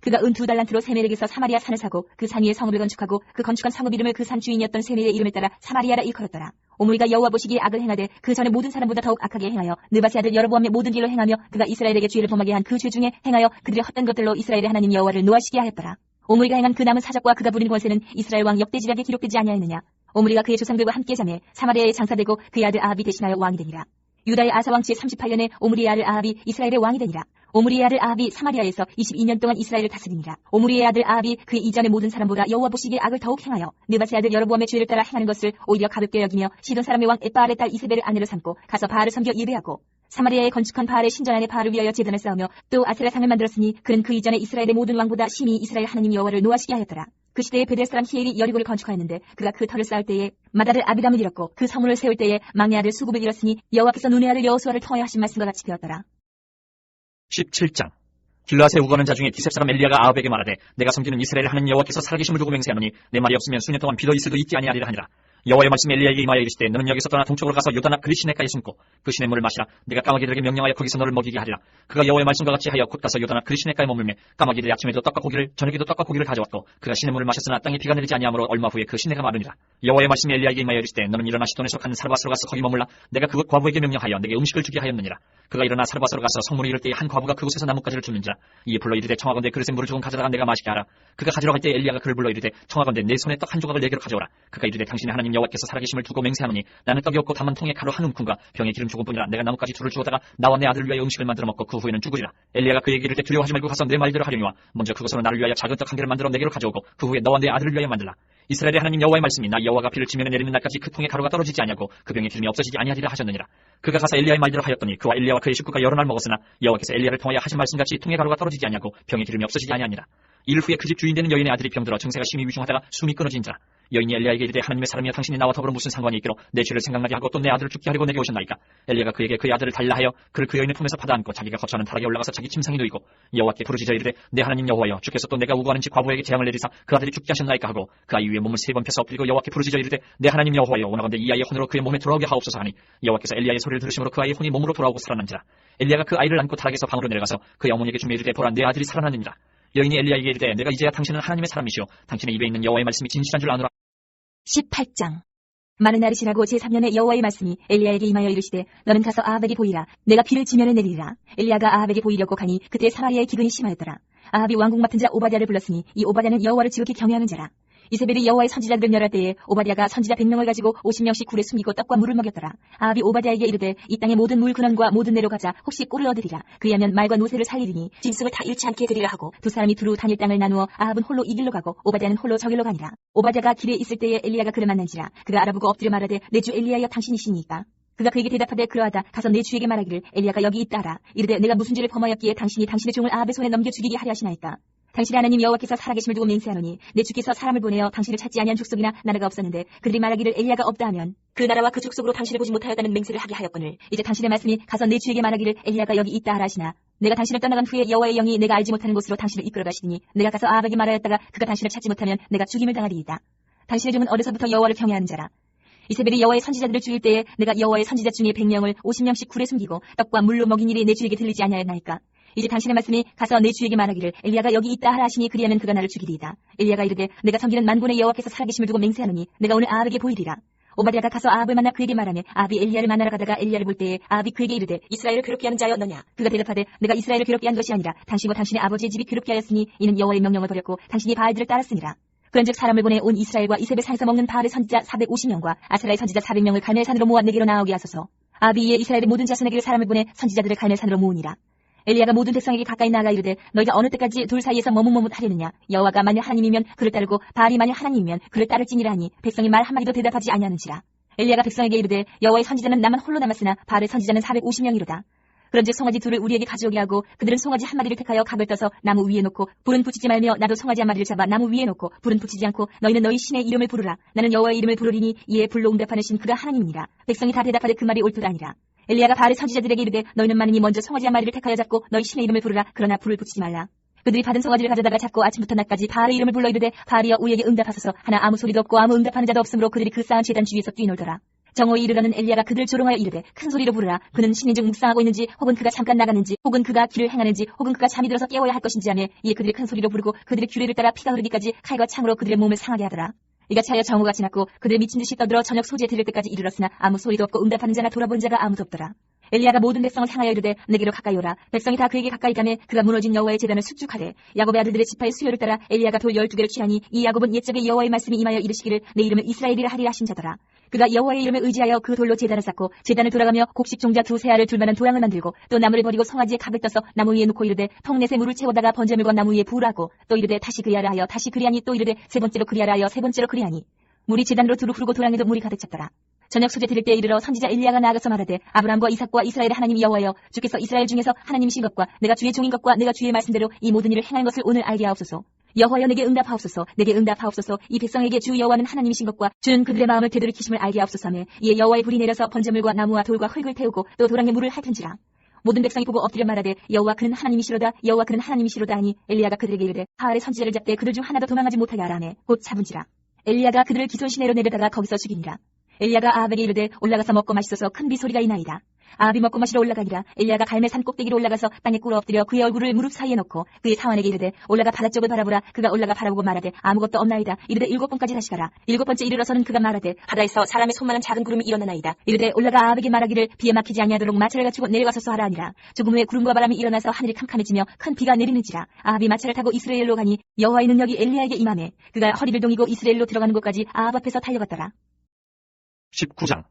그가 은 2달란트로 세멜에게서 사마리아 산을 사고 그 산 위에 성읍을 건축하고 그 건축한 성읍 이름을 그 산 주인이었던 세멜의 이름을 따라 사마리아라 일컬었더라. 오므리가 여호와 보시기에 악을 행하되 그 전에 모든 사람보다 더욱 악하게 행하여 느바세 아들 여로보암의 모든 길로 행하며 그가 이스라엘에게 죄를 범하게 한 그 죄 중에 행하여 그들의 헛된 것들로 이스라엘의 하나님 여호와를 노하시게 하였더라. 오므리가 행한 그 남은 사적과 그가 부린 권세는 이스라엘 왕 역대 지략에 기록되지 아니하였느냐. 오므리가 그의 조상들과 함께 자매 사마리아에 장사되고 그의 아들 아합이 대신하여 왕이 되니라. 유다의 아사 왕 제38년에 오므리의 아들 아합이 이스라엘의 왕이 되니라. 오므리의 아들 아합이 사마리아에서 22년 동안 이스라엘을 다스리니라. 오므리의 아들 아합이 그의 이전의 모든 사람보다 여호와 보시기에 악을 더욱 행하여 느바세 아들 여로보암의 죄를 따라 행하는 것을 오히려 가볍게 여기며 시돈 사람의 왕 엣바알의 딸 이세벨을 아내로 삼고 가서 바알을 섬겨 예배하고 사마리아에 건축한 바알의 신전 안에 바알을 위하여 제단을 쌓으며 또 아세라상을 만들었으니 그는 그 이전에 이스라엘의 모든 왕보다 심히 이스라엘 하나님 여호와를 노하시게 하였더라. 그 시대에 베델 사람 히엘이 여리고를 건축하였는데 그가 그 터를 쌓을 때에 맏아들 아비담을 잃었고 그 성문을 세울 때에 막내 아들 수굽을 잃었으니 여호와께서 눈의 아들 여호수아를 통하여 하신 말씀과 같이 되었더라. 17장 길르앗에 우거는 자 중에 디셉 사람 엘리야가 아합에게 말하되 내가 섬기는 이스라엘 하나님 여호와께서 살아계심을 두고 맹세하노니 내 말이 없으면 수년 동안 비도 이슬도 있지 아니하리라 하니라. 여호와의 말씀이 엘리야에게 임하여 이르시되 너는 여기서 떠나 동쪽으로 가서 요단 앞 그리 시내가에 숨고 그 시내 물을 마시라. 내가 까마귀들에게 명령하여 거기서 너를 먹이게 하리라. 그가 여호와의 말씀과 같이 하여 곧 가서 요단 앞 그리 시내가에 머물매 까마귀들이 아침에도 떡과 고기를 저녁에도 떡과 고기를 가져왔고 그가 시내 물을 마셨으나 땅에 비가 내리지 아니하므로 얼마 후에 그 시내가 마르니라. 여호와의 말씀이 엘리야에게 임하여 이르시되 너는 일어나 시돈에 속한 사르밧으로 가서 거기 머물라. 내가 그곳 과부에게 명령하여 내게 음식을 주게 하였느니라. 그가 일어나 사르밧으로 가서 성문에 이를 때에 한 과부가 그곳에서 나뭇가지를 줍는지라. 이에 불러 이르되 청하건대 그릇에 물을 조금 가져다가 내가 마시게 하라. 그가 가지러 갈 때에 엘리야가 그를 불러 이르되 청하건대 내 손에 떡 한 조각을 내게로 가져오라. 그가 이르되 당신의 하나님 하나님 여호와께서 살아계심을 두고 맹세하노니 나는 떡이 없고 담은 통에 가루 한 움큼과 병에 기름 조금뿐이라. 내가 나뭇가지 둘을 주어다가 나와 내 아들을 위하여 음식을 만들어 먹고 그 후에는 죽으리라. 엘리야가 그에게 이르되 두려워하지 말고 가서 내 말대로 하려니와 먼저 그것으로 나를 위하여 작은 떡 한 개를 만들어 내게로 가져오고 그 후에 너와 내 아들을 위하여 만들라. 이스라엘의 하나님 여호와의 말씀이 나 여호와가 비를 지면에 내리는 날까지 그 통에 가루가 떨어지지 아니하고 그 병에 기름이 없어지지 아니하리라 하셨느니라. 그가 가서 엘리야의 말대로 하였더니 그와 엘리야와 그의 식구가 여러 날 먹었으나 여호와께서 엘리야를 통하여 하신 말씀같이 통에 가루가 떨어지지 아니하고 병에 기름이 없어지지 아니하니라. 이를 후에 그 집 주인 되는 여인의 아들이 병들어 증세가 심히 위중하다가 숨이 끊어진지라. 여인이 엘리야에게 이르되 하나님의 사람이여 당신이 나와 더불어 무슨 상관이 있기로 내 죄를 생각나게 하고 또 내 아들을 죽게 하려고 내게 오셨나이까. 엘리야가 그에게 그의 아들을 달라 하여 그를 그 여인의 품에서 받아안고 자기가 거처하는 타락에 올라가서 자기 침상에 누이고 여호와께 부르짖어 이르되 내 하나님 여호와여 주께서 또 내가 우고하는 집 과부에게 재앙을 내리사 그 아들이 죽게 하셨나이까 하고 그 아이 위에 몸을 3번 펴서 엎드리고 여호와께 부르짖어 이르되 내 하나님 여호와여 원하건대 이 아이의 혼으로 그의 몸에 돌아오게 하옵소서 하니 여호와께서 엘리야의 소리를 들으심으로 그 아이의 혼이 몸으로 돌아오고 살아난지라. 엘리야가 그 아이를 안고 타락에서 방으로 내려가서 그의 어머니에게 주며 이르되 보라 내 아들이 살아났느니라. 여인이 엘리야에게 이르되 내가 이제야 당신은 하나님의 사람이시오 당신의 입에 있는 여호와의 말씀이 진실한 줄 아노라. 18장. 많은 날이 지나고 제3년에 여호와의 말씀이 엘리야에게 임하여 이르시되 너는 가서 아합에게 보이라. 내가 비를 지면에 내리리라. 엘리야가 아합에게 보이려고 가니 그때 사마리아의 기근이 심하였더라. 아합이 왕궁 맡은 자 오바댜를 불렀으니 이 오바댜는 여호와를 지극히 경외하는 자라. 이세벨이 여호와의 선지자들을 멸할 때에 오바댜가 선지자 100명을 가지고 50명씩 굴에 숨기고 떡과 물을 먹였더라. 아합이 오바댜에게 이르되 이 땅의 모든 물 근원과 모든 내로 가자 혹시 꼴을 얻으리라. 그리하면 말과 노새를 살리리니 짐승을 다 잃지 않게 되리라 하고 두 사람이 두루 다닐 땅을 나누어 아합은 홀로 이 길로 가고 오바댜는 홀로 저 길로 가니라. 오바댜가 길에 있을 때에 엘리야가 그를 만난지라. 그가 알아보고 엎드려 말하되 내 주 엘리야여 당신이시니까. 그가 그에게 대답하되 그러하다. 가서 내 주에게 말하기를 엘리야가 여기 있다 하라. 이르되 내가 무슨 죄를 범하였기에 당신이 당신의 종을 아합의 손에 넘겨 죽이게 하려 하시나이까. 당신의 하나님 여호와께서 살아계심을 두고 맹세하노니 내 주께서 사람을 보내어 당신을 찾지 아니한 족속이나 나라가 없었는데 그들이 말하기를 엘리야가 없다 하면 그 나라와 그 족속으로 당신을 보지 못하였다는 맹세를 하게 하였거늘 이제 당신의 말씀이 가서 내 주에게 말하기를 엘리야가 여기 있다 하라 하시나 내가 당신을 떠나간 후에 여호와의 영이 내가 알지 못하는 곳으로 당신을 이끌어 가시니 내가 가서 아합에게 말하였다가 그가 당신을 찾지 못하면 내가 죽임을 당하리이다. 당신의 종은 어려서부터 여호와를 경외하는 자라. 이세벨이 여호와의 선지자들을 죽일 때에 내가 여호와의 선지자 중에 100명을 50명씩 굴에 숨기고 떡과 물로 먹인 일이 내 주에게 들리지 아니하였나이까. 이제 당신의 말씀이 가서 내 주에게 말하기를 엘리야가 여기 있다 하라 하시니 그리하면 그가 나를 죽이리이다. 엘리야가 이르되 내가 섬기는 만군의 여호와께서 살아계심을 두고 맹세하노니 내가 오늘 아합에게 보이리라. 오바댜가 가서 아합을 만나 그에게 말하며 아합이 엘리야를 만나러 가다가 엘리야를 볼 때에 아합이 그에게 이르되 이스라엘을 괴롭게 하는 자여 너냐. 그가 대답하되 내가 이스라엘을 괴롭게 한 것이 아니라 당신과 당신의 아버지의 집이 괴롭게 하였으니 이는 여호와의 명령을 버렸고 당신이 바알들을 따랐으니라. 그런즉 사람을 보내 온 이스라엘과 이세벨 산에서 먹는 바알의 선지자 450명과 아스라의 선지자 400명을 갈멜산으로 모아 내게로 나오게 하소서. 아합이 이에 이스라엘의 모든 자손에게 사람을 보내 선지자들을 갈멜산으로 모으니라. 엘리야가 모든 백성에게 가까이 나아가 이르되 너희가 어느 때까지 둘 사이에서 머뭇머뭇하려느냐. 여호와가 만일 하나님이면 그를 따르고 바알이 만일 하나님이면 그를 따를지니라 하니 백성이 말 한마디도 대답하지 아니하는지라. 엘리야가 백성에게 이르되 여호와의 선지자는 나만 홀로 남았으나 바알의 선지자는 450명이로다. 그런즉 송아지 둘을 우리에게 가져오게 하고 그들은 송아지 한 마리를 택하여 각을 떠서 나무 위에 놓고 불은 붙이지 말며 나도 송아지 한 마리를 잡아 나무 위에 놓고 불은 붙이지 않고 너희는 너희 신의 이름을 부르라. 나는 여호와의 이름을 부르리니 이에 불로 응답하는 신 그가 하나님이니라. 백성이 다 대답하되 그 말이 옳도다 아니라. 엘리야가 바알의 선지자들에게 이르되 너희는 많으니 먼저 송아지 한 마리를 택하여 잡고 너희 신의 이름을 부르라. 그러나 불을 붙이지 말라. 그들이 받은 송아지를 가져다가 잡고 아침부터 낮까지 바알의 이름을 불러 이르되 바알이여 우리에게 응답하소서 하나 아무 소리도 없고 아무 응답하는 자도 없으므로 그들이 그 쌓은 제단 주위에서 뛰놀더라. 정오에 이르러는 엘리야가 그들을 조롱하여 이르되 큰 소리로 부르라. 그는 신인 중 묵상하고 있는지 혹은 그가 잠깐 나갔는지 혹은 그가 길을 행하는지 혹은 그가 잠이 들어서 깨워야 할 것인지 하며 이에 그들이 큰 소리로 부르고 그들의 규례를 따라 피가 흐르기까지 칼과 창으로 그들의 몸을 상하게 하더라. 이같이 하여 정오가 지났고 그들의 미친 듯이 떠들어 저녁 소지에 들을 때까지 이르렀으나 아무 소리도 없고 응답하는 자나 돌아본 자가 아무도 없더라. 엘리야가 모든 백성을 향하여 이르되 내게로 가까이 오라. 백성이 다 그에게 가까이 가매 그가 무너진 여호와의 제단을 수축하되 야곱의 아들들의 지파의 수요를 따라 엘리야가 돌 12개를 취하니 이 야곱은 옛적에 여호와의 말씀이 임하여 이르시기를 내 이름을 이스라엘이라 하리라 하신 자더라. 그가 여호와의 이름을 의지하여 그 돌로 제단을 쌓고 제단을 돌아가며 곡식 종자 두세 알을 둘만한 도랑을 만들고 또 나무를 버리고 송아지에 각을 떠서 나무 위에 놓고 이르되 통넷에 물을 채우다가 번제물과 나무 위에 부으라고 또 이르되 다시 그리하라 하여 다시 그리하니 또 이르되 세 번째로 그리하라 하여 세 번째로 그리하니 물이 제단으로 두루 흐르고 도랑에도 물이 가득 찼더라. 저녁 소재 드릴 때에 이르러 선지자 엘리야가 나아가서 말하되 아브라함과 이삭과 이스라엘의 하나님 여호와여 주께서 이스라엘 중에서 하나님이신 것과 내가 주의 종인 것과 내가 주의 말씀대로 이 모든 일을 행할 것을 오늘 알게 하옵소서. 여호와여 내게 응답하옵소서. 내게 응답하옵소서. 이 백성에게 주 여호와는 하나님이신 것과 주는 그들의 마음을 되돌이키심을 알게 하옵소서 하며 이에 여호와의 불이 내려서 번제물과 나무와 돌과 흙을 태우고 또 도랑에 물을 핥은지라. 모든 백성이 보고 엎드려 말하되 여호와 그는 하나님이시로다. 여호와 그는 하나님이시로다 하니 엘리야가 그들에게 이르되 바알의 선지자를 잡되 그들 중 하나도 도망하지 못하게 하라 하매 곧 잡은지라. 엘리야가 그들을 기손 시내로 내려다가 거기서 죽이니라. 엘리야가 아합에게 이르되 올라가서 먹고 마시소서. 큰 비소리가 이나이다. 아합이 먹고 마시러 올라가니라. 엘리야가 갈멜산 꼭대기로 올라가서 땅에 꿇어 엎드려 그의 얼굴을 무릎 사이에 넣고 그의 사환에게 이르되 올라가 바다 쪽을 바라보라. 그가 올라가 바라보고 말하되 아무것도 없나이다. 이르되 7번까지 다시 가라. 7번째 이르러서는 그가 말하되 바다에서 사람의 손만한 작은 구름이 일어나나이다. 이르되 올라가 아합에게 말하기를 비에 막히지 아니하도록 마차를 갖추고 내려가소서 하라 하니라. 조금 후에 구름과 바람이 일어나서 하늘이 캄캄해지며 큰 비가 내리는지라. 아합이 마차를 타고 이스라엘로 가니 여호와의 능력이 엘리야에게 임하매 그가 허리를 동이고 이스라엘로 들어가는 곳까지 아합 앞에서 달려갔더라. 19장.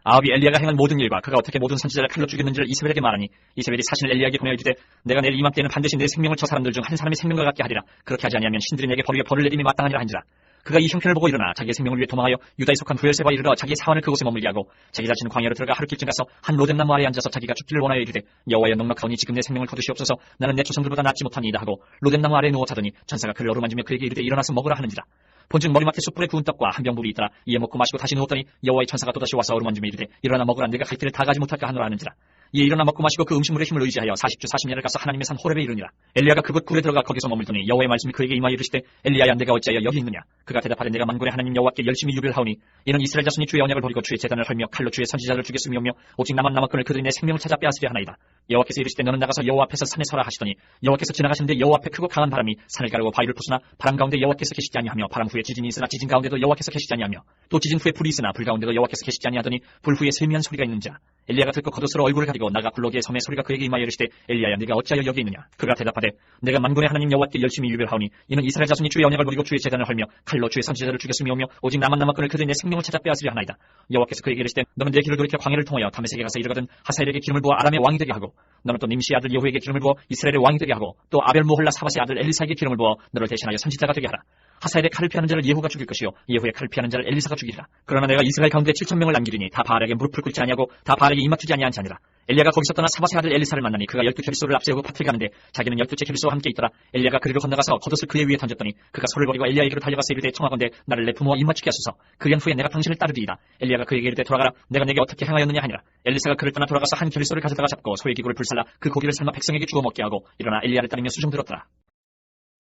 아합이 엘리야가 행한 모든 일과 그가 어떻게 모든 선지자를 칼로 죽였는지를 이세벨에게 말하니 이세벨이 사신을 엘리야에게 보내어 이르되 내가 내일 이맘때에는 반드시 내 생명을 저 사람들 중 한 사람의 생명과 같게 하리라. 그렇게 하지 아니하면 신들이 내게 벌 위에 벌을 내림이 마땅하니라 한지라. 그가 이 형편을 보고 일어나 자기의 생명을 위해 도망하여 유다에 속한 부엘세바에 이르러 자기의 사원을 그곳에 머물게 하고 자기 자신은 광야로 들어가 하루길쯤 가서 한 로뎀나무 아래에 앉아서 자기가 죽기를 원하여 이르되 여호와여 넉넉하오니 지금 내 생명을 거두시옵소서. 나는 내 조상들보다 낫지 못하니이다 하고 로뎀나무 아래에 누워 자더니 천사가 그를 어루만지며 그에게 이르되 일어나서 먹으라 하는지라. 본즉 머리맡에 숯불에 구운 떡과 한 병 물이 있더라. 이에 먹고 마시고 다시 누웠더니 여호와의 천사가 또다시 와서 어루만지며 이르되 일어나 먹으라. 네가 갈 길을 다 가지 못할까 하노라 하는지라. 이에 일어나 먹고 마시고 그 음식물의 힘을 의지하여 40주 40년을 가서 하나님의 산 호렙에 이르니라. 엘리야가 그곳 굴에 들어가 거기서 머물더니 여호와의 말씀이 그에게 임하여 이르시되 엘리야야 내가 어찌하여 여기 있느냐. 그가 대답하되 내가 만군의 하나님 여호와께 열심히 유별하오니 이는 이스라엘 자손이 주의 언약을 버리고 주의 제단을 헐며 칼로 주의 선지자를 죽였음이오며 오직 나만 남았거늘 그들이 내 생명을 찾아 빼앗으려 하나이다. 여호와께서 이르시되 너는 나가서 여호와 앞에서 산에 서라 하시더니 여호와께서 지나가시는데 여호와 앞에 크고 강한 바람이 산을 가르고 바위를 부수나 바람 가운데 여호와께서 계시지 아니하며 바람 후에 지진이 있으나 지진 가운데도 여호와께서 계시지 아니하며 또 지진 후에 불이 있으나 불 가운데도 여호와께서 계시지 아니하더니 불 후에 세미한 소리가 있는지라. 엘리야가 듣고 겉옷으로 얼굴을 가리고 나가 굴러기에 섬에 소리가 그에게 임하여 이르시되 엘리야야 네가 어찌하여 여기 있느냐. 그가 대답하되 내가 만군의 하나님 여호와께 열심히 유별하오니 이는 이스라엘 자손이 주의 언약을 버리고 주의 제단을 헐며 칼로 주의 선지자를 죽였음이오며 오직 나만 남았거늘 그들이 내 생명을 찾아 빼앗으려 하나이다. 여호와께서 그에게 이르시되 너는 내 길을 돌이켜 광야를 통하여 다메섹에 가서 이르거든 하사엘에게 기름을 부어 아람의 왕이 되게 하고 너는 또 님시의 아들 예후에게 기름을 부어 이스라엘의 왕이 되게 하고 또 아벨 모홀라 사바스의 아들 엘리사에게 기름을 부어 너를 대신하여 선지자가 되게 하라. 하사엘의 칼을 피하는 자를 예후가 죽일 것이요 예후의 칼을 피하는 자를 엘리사가 죽이리라. 그러나 내가 이스라엘 가운데 7,000명을 남기리니 다 바알에게 무릎을 꿇지 아니하고 다 바알에게 입맞추지 아니한 자니라. 엘리야가 거기서 떠나 사바스의 아들 엘리사를 만나니 그가 12채 빗소를 앞세우고 밭을 가는데 자기는 12채 빗소와 함께 있더라. 엘리야가 그리로 건너가서 겉옷을 그의 위에 던졌더니 그가 소를 버리고 엘리야에게로 달려가서 이르되 청하건대 나를 내 부모와 입맞추게 하소서. 그연 후에 내가 당신을 따르리이다. 엘리야가 그에게 이르되 돌아가라. 내가 내게 어떻게 행하였느냐 하니라. 엘리사가 그를 떠나 돌아가서 한 겨릿소를 가져다가 잡고 소의 기구를 불살라 그 고기를 삶아 백성에게 주워 먹게 하고 일어나 엘리야를 따르며 수종들었더라.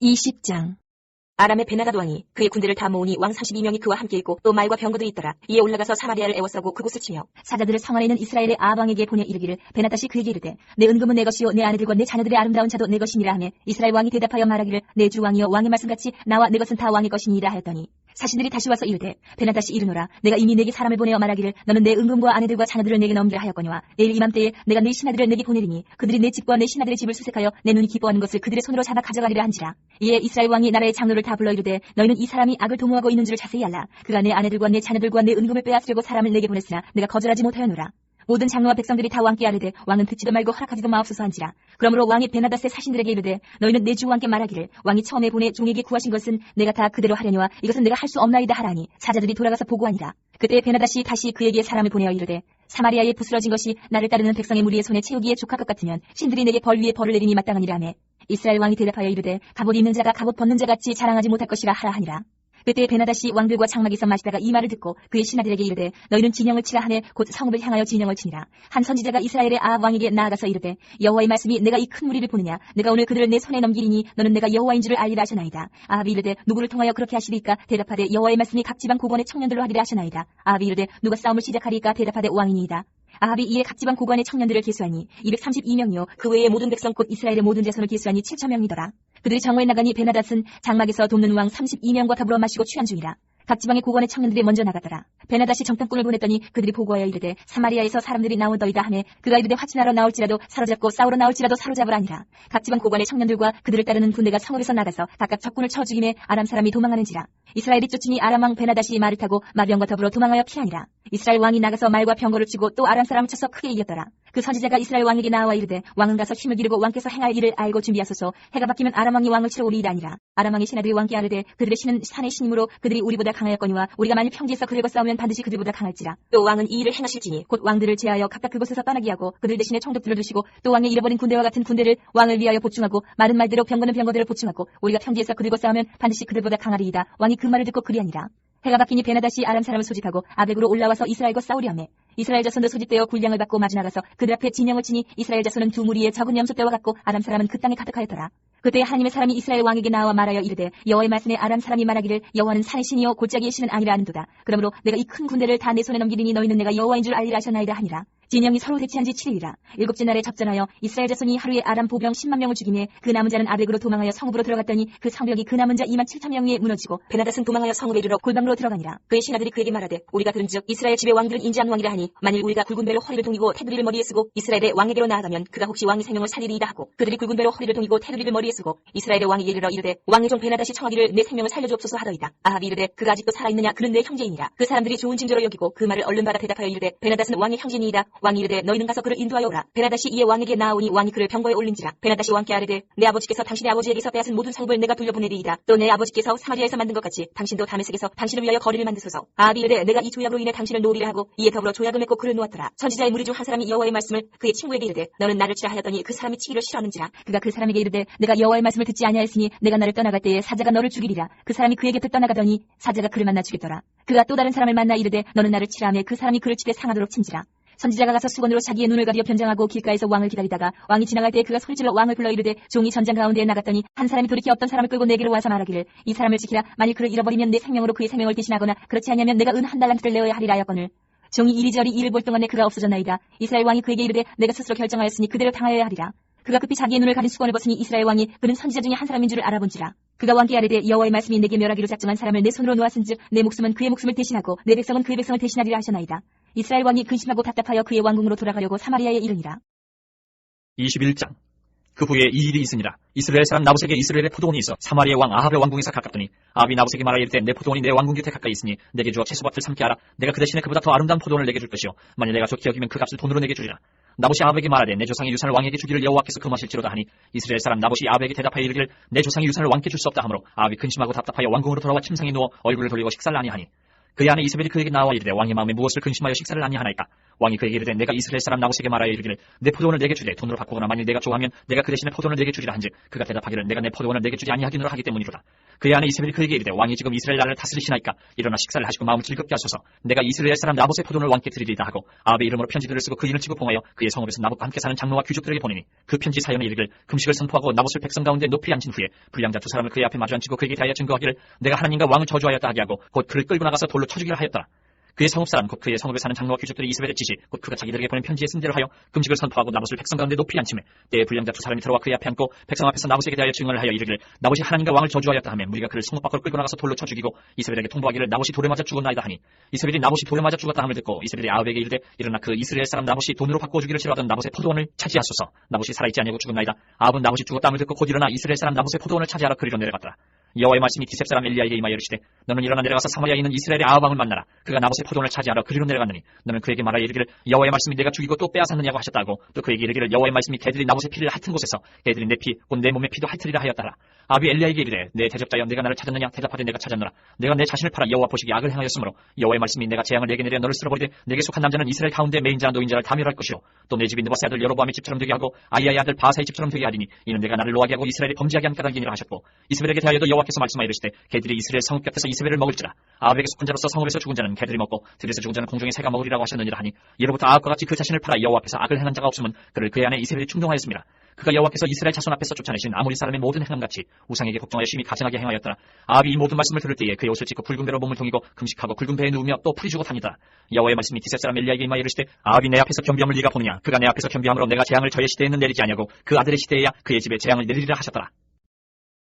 20장. 아람의 베나닷 왕이 그의 군대를 다 모으니 왕 32명이 그와 함께 있고 또 말과 병거도 있더라. 이에 올라가서 사마리아를 애워싸고 그곳을 치며 사자들을 성 안에 있는 이스라엘의 아합 왕에게 보내 이르기를 베나닷이 그에게 이르되 내 은금은 내 것이요 내 아내들과 내 자녀들의 아름다운 차도 내 것이니라 하매 이스라엘 왕이 대답하여 말하기를 내 주 왕이여 왕의 말씀같이 나와 내 것은 다 왕의 것이니이다 하였더니 사신들이 다시 와서 이르되 베나닷이 이르노라. 내가 이미 내게 사람을 보내어 말하기를 너는 내 은금과 아내들과 자녀들을 내게 넘기라 하였거니와 내일 이맘때에 내가 내 신하들을 내게 보내리니 그들이 내 집과 내 신하들의 집을 수색하여 내 눈이 기뻐하는 것을 그들의 손으로 잡아 가져가리라 한지라. 이에 이스라엘 왕이 나라의 장로를 다 불러 이르되 너희는 이 사람이 악을 도모하고 있는 줄을 자세히 알라. 그가 내 아내들과 내 자녀들과 내 은금을 빼앗으려고 사람을 내게 보냈으나 내가 거절하지 못하였노라. 모든 장로와 백성들이 다 왕께 아뢰되 왕은 듣지도 말고 허락하지도 마옵소서 한지라. 그러므로 왕이 베나닷의 사신들에게 이르되 너희는 내 주 왕께 말하기를 왕이 처음에 보내 종에게 구하신 것은 내가 다 그대로 하려니와 이것은 내가 할 수 없나이다 하라니 사자들이 돌아가서 보고하니라. 그때 베나닷이 다시 그에게 사람을 보내어 이르되 사마리아에 부스러진 것이 나를 따르는 백성의 무리의 손에 채우기에 족할 것 같으면 신들이 내게 벌 위에 벌을 내리니 마땅하니라 하매 이스라엘 왕이 대답하여 이르되 갑옷 입는 자가 갑옷 벗는 자같이 자랑하지 못할 것이라 하라 하니라. 그때 베나닷이 왕들과 장막에서 마시다가 이 말을 듣고 그의 신하들에게 이르되 너희는 진영을 치라 하매 곧 성읍을 향하여 진영을 치니라. 한 선지자가 이스라엘의 아합 왕에게 나아가서 이르되 여호와의 말씀이 내가 이 큰 무리를 보느냐. 내가 오늘 그들을 내 손에 넘기리니 너는 내가 여호와인 줄을 알리라 하셔나이다. 아합이 이르되 누구를 통하여 그렇게 하시리까. 대답하되 여호와의 말씀이 각 지방 고관의 청년들로 하리라 하셔나이다. 아합이 이르되 누가 싸움을 시작하리까. 대답하되 왕이니이다. 아합이 이에 각 지방 고관의 청년들을 계수하니 232명이요 그 외의 모든 백성 곧 이스라엘의 모든 자손을 계수하니 7,000명이더라. 그들이 정오에 나가니 베나닷은 장막에서 돕는 왕 32명과 더불어 마시고 취한 중이라. 각 지방의 고관의 청년들이 먼저 나가더라. 베나닷이 정탐꾼을 보냈더니 그들이 보고하여 이르되 사마리아에서 사람들이 나오더이다 하매 그가 이르되 화친하러 나올지라도 사로잡고 싸우러 나올지라도 사로잡으라 하니라. 각 지방 고관의 청년들과 그들을 따르는 군대가 성읍에서 나가서 각각 적군을 쳐 죽임에 아람 사람이 도망하는지라. 이스라엘이 쫓으니 아람 왕 베나닷이 말을 타고 마병과 더불어 도망하여 피하니라. 이스라엘 왕이 나가서 말과 병거를 치고 또 아람 사람을 쳐서 크게 이겼더라. 그 선지자가 이스라엘 왕에게 나와 이르되 왕은 가서 힘을 기르고 왕께서 행할 일을 알고 준비하소서. 해가 바뀌면 아람 왕이 왕을 치러 오리이다 아니라. 아람 왕의 신하들이 왕께 아뢰되 그들의 신은 산의 신이므로 그들이 우리보다 강하였거니와 우리가 만일 평지에서 그들과 싸우면 반드시 그들보다 강할지라. 또 왕은 이 일을 행하실지니 곧 왕들을 제하여 각각 그곳에서 떠나게 하고 그들 대신에 총독들을 두시고 또 왕의 잃어버린 군대와 같은 군대를 왕을 위하여 보충하고 마른 말대로 병거는 병거대로 보충하고 우리가 평지에서 그들과 싸우면 반드시 그들보다 강하리이다. 왕이 그 말을 듣고 그리하니라. 해가 바뀌니 베나닷이 아람 사람을 소집하고 아벡으로 올라와서 이스라엘과 싸우려 하매 이스라엘 자손도 소집되어 군량을 받고 마주 나가서 그들 앞에 진영을 치니 이스라엘 자손은 두 무리의 적은 염소 떼와 같고 아람 사람은 그 땅에 가득하였더라. 그때 하나님의 사람이 이스라엘 왕에게 나와 말하여 이르되 여호와의 말씀에 아람 사람이 말하기를 여호와는 산의 신이요 골짜기의 신은 아니라 하는도다. 그러므로 내가 이 큰 군대를 다 내 손에 넘기리니 너희는 내가 여호와인 줄 알리라 하셨나이다 하니라. 진영이 서로 대치한 지 7일이라 일곱째 날에 접전하여 이스라엘 자손이 하루에 아람 보병 10만 명을 죽이매 그 남은 자는 아벡으로 도망하여 성읍으로 들어갔더니 그 성벽이 그 남은 자 2만 7천 명 위에 무너지고 베나닷은 도망하여 성읍에 이르러 골방으로 들어가니라. 그의 신하들이 그에게 말하되 우리가 들은즉 이스라엘 집의 왕들은 인자한 왕이라 하니 만일 우리가 굵은 배로 허리를 동이고 테두리를 머리에 쓰고 이스라엘의 왕에게로 나아가면 그가 혹시 왕의 생명을 살리리이다 하고 그들이 굵은 배로 허리를 동이고 테두리를 머리에 쓰고 이스라엘의 왕에게 이르러 이르되 왕의 종 베나닷이 청하기를 내 생명을 살려주옵소서 하더이다. 아합이 이르되 그가 아직도 살아있느냐 그는 내 형제이니라. 그 사람들이 좋은 징조로 여기고 그 말을 얼른 받아 대답하여 이르되 베나닷은 왕의 형제니이다. 왕이 이르되 너희는 가서 그를 인도하여 오라. 베나닷이 이에 왕에게 나아오니 왕이 그를 병거에 올린지라. 베나닷이 왕께 아뢰되 내 아버지께서 당신의 아버지에게서 빼앗은 모든 성읍을 내가 돌려보내리이다. 또 내 아버지께서 사마리아에서 만든 것 같이 당신도 다메섹에서 당신을 위하여 거리를 만드소서. 아합이 이르되 내가 이 조약으로 인해 당신을 놓으리라 하고 이에 더불어 조약을 맺고 그를 놓았더라. 선지자의 무리 중 한 사람이 여호와의 말씀을 그의 친구에게 이르되 너는 나를 치라 하였더니 그 사람이 치기를 싫어하는지라. 그가 그 사람에게 이르되 내가 여호와의 말씀을 듣지 아니하였으니 내가 나를 떠나갈 때에 사자가 너를 죽이리라. 그 사람이 그의 곁을 떠나가더니 사자가 그를 만나 죽였더라. 그가 또 다른 사람을 만나 이르되 너는 나를 치라 하매 그 사람이 그를 치되 상하도록 친지라. 선지자가 가서 수건으로 자기의 눈을 가리어 변장하고 길가에서 왕을 기다리다가 왕이 지나갈 때 그가 소리질러 왕을 불러 이르되 종이 전장 가운데에 나갔더니 한 사람이 돌이켜 어떤 사람을 끌고 내게로 와서 말하기를 이 사람을 지키라. 만일 그를 잃어버리면 내 생명으로 그의 생명을 대신하거나 그렇지 아니하면 내가 은 한 달란트를 내어야 하리라 하였거늘 종이 이리저리 이를 볼 동안에 그가 없어졌나이다. 이스라엘 왕이 그에게 이르되 내가 스스로 결정하였으니 그대로 당하여야 하리라. 그가 급히 자기의 눈을 가린 수건을 벗으니 이스라엘 왕이 그는 선지자 중에 한 사람인 줄을 알아본지라. 그가 왕께 아뢰되 여호와의 말씀이 내게 멸하기로 작정한 사람을 내 손으로 놓았은즉 내 목숨은 그의 목숨을 대신하고 내 백성은 그의 백성을 대신하리라 하셨나이다. 이스라엘 왕이 근심하고 답답하여 그의 왕궁으로 돌아가려고 사마리아에 이르니라. 21장. 그 후에 이 일이 있으니라. 이스라엘 사람 나부색에 이스라엘의 포도원이 있어 사마리아 왕 아합의 왕궁에서 가깝더니 아합이 나부색에 말하여 이르되 내 포도원이 내 왕궁 곁에 가까이 있으니 내게 주어 채소밭을 삼게 하라. 내가 그 대신에 그보다 더 아름다운 포도원을 내게 줄 것이요 만일 내가 좋게 여기면 그 값을 돈으로 내게 주리라. 나봇이 아합에게 말하되 내 조상의 유산을 왕에게 주기를 여호와께서 금하실지로다 하니 이스라엘 사람 나봇이 아합에게 대답하여 이르기를 내 조상의 유산을 왕께 줄 수 없다 하므로 아합이 근심하고 답답하여 왕궁으로 돌아와 침상에 누워 얼굴을 돌리고 식사를 아니하니 그의 아내 이세벨이 그에게 나와 이르되 왕의 마음에 무엇을 근심하여 식사를 아니하나이까. 왕이 그에게 이르되 내가 이스라엘 사람 나봇에게 말하여 이르기를 내 포도원을 내게 주되 돈으로 바꾸거나 만일 내가 좋아하면 내가 그 대신에 포도원을 내게 주리라 한즉 그가 대답하기를 내가 내 포도원을 내게 주지 아니하기노라 하기 때문이로다. 그의 아내 이세벨이 그에게 이르되 왕이 지금 이스라엘 나라를 다스리시나이까. 일어나 식사를 하시고 마음을 즐겁게 하소서. 내가 이스라엘 사람 나봇의 포도원을 왕께 드리리다 하고 아합의 이름으로 편지들을 쓰고 그 이름을 치고 봉하여 그의 성읍에서 나봇과 함께 사는 장로와 귀족들에게 보내니 그 편지 사연에 이르기를 금식을 선포하고 나봇을 백성 가운데 높이 앉힌 후에 불량자 두 사람을 그의 앞에 마주 앉히고 그에게 대하여 증거하기를 내가 하나님과 왕을 저주하였다 하게 하고 곧 그를 끌고 나가서 돌로 쳐주기를 하였더라. 그의 성읍 사람 곧 그의 성읍에 사는 장로와 귀족들이 이스벨의 지시 곧 그가 자기들에게 보낸 편지에 쓴 대로 하여 금식을 선포하고 나봇을 백성 가운데 높이 앉히매 때에 불량자 두 사람이 들어와 그의 앞에 앉고 백성 앞에서 나봇에게 대하여 증언을 하여 이르기를 나봇이 하나님과 왕을 저주하였다 하며 무리가 그를 성읍 밖으로 끌고 나가서 돌로 쳐 죽이고 이스벨에게 통보하기를 나봇이 돌에 맞아 죽었나이다 하니 이스벨이 나봇이 돌에 맞아 죽었다 함을 듣고 이스벨이 아합에게 이르되 일어나 그 이스라엘 사람 나봇이 돈으로 바꾸어 주기를 싫어하던 나봇의 포도원을 차지하소서. 나봇이 살아있지 아니하고 죽었나이다. 아합은 나봇이 죽었다 함을 듣고 곧 일어나 이스라엘 사람 나봇의 포도원을 차지하러 그리로 내려갔더라. 여호와의 말씀이 디셉 사람 엘리야에게 임하여 이르시되 너는 일어나 내려가서 사마리아에 있는 이스라엘의 아합 왕을 만나라. 그가 나봇의 포도원을 차지하러 그리로 내려갔느니 너는 그에게 말하여 이르기를 여호와의 말씀이 내가 죽이고 또 빼앗았느냐고 하셨다고 또 그에게 이르기를 여호와의 말씀이 개들이 나봇의 피를 핥은 곳에서 개들이 내 피 곧 내 몸의 피도 핥으리라 하였더라. 아합이 엘리야에게 이르되 내 대적자여 내가 나를 찾았느냐. 대답하되 내가 찾았노라. 내가 내 자신을 팔아 여호와 보시기에 악을 행하였으므로 여호와의 말씀이 내가 재앙을 내게 내려 너를 쓸어버리되 내게 속한 남자는 이스라엘 가운데 메인자와 노인자를 다 멸할 것이요 또 내 집이 느바세 아들 여로보암의 집처럼 되게 하고 아이야의 아들 바사의 집처럼 되게 하리니 이는 내가 나를 노하게 하고 이스라엘이 범죄하게 한 까닭이니라 하셨고 이스벨에게 대하여도 여호와께서 말씀하여 이르시되 개들이 이스라엘 성읍 곁에서 이스벨을 먹을지라. 아합에게 속한 자로서 성읍에서 죽은 자는 개들이 먹고 들에서 죽은 자는 공중의 새가 먹으리라고 하셨느니라 하니 이로부터 아합과 같이 그 자신을 팔아 여호와 앞에서 악을 행한 자가 없으면 그를 그의 아내 이세벨이 충동하였습니다. 그가 여호와께서 이스라엘 자손 앞에서 쫓아내신 아모리 사람의 모든 행함같이 우상에게 복종하여 심히 가증하게 행하였더라. 아합이 이 모든 말씀을 들을 때에 그의 옷을 찢고 굵은 배로 몸을 동이고 금식하고 굵은 배에 누우며 또 풀이 주고 다니더라. 여호와의 말씀이 디셉 사람 엘리야에게 임하여 이르시되 아합이 내 앞에서 겸비함을 네가 보느냐. 그가 내 앞에서 겸비함으로 내가 재앙을 저의 시대에는 내리지 아니하고 그 아들의 시대에야 그의 집에 재앙을 내리리라 하셨더라.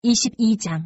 22장.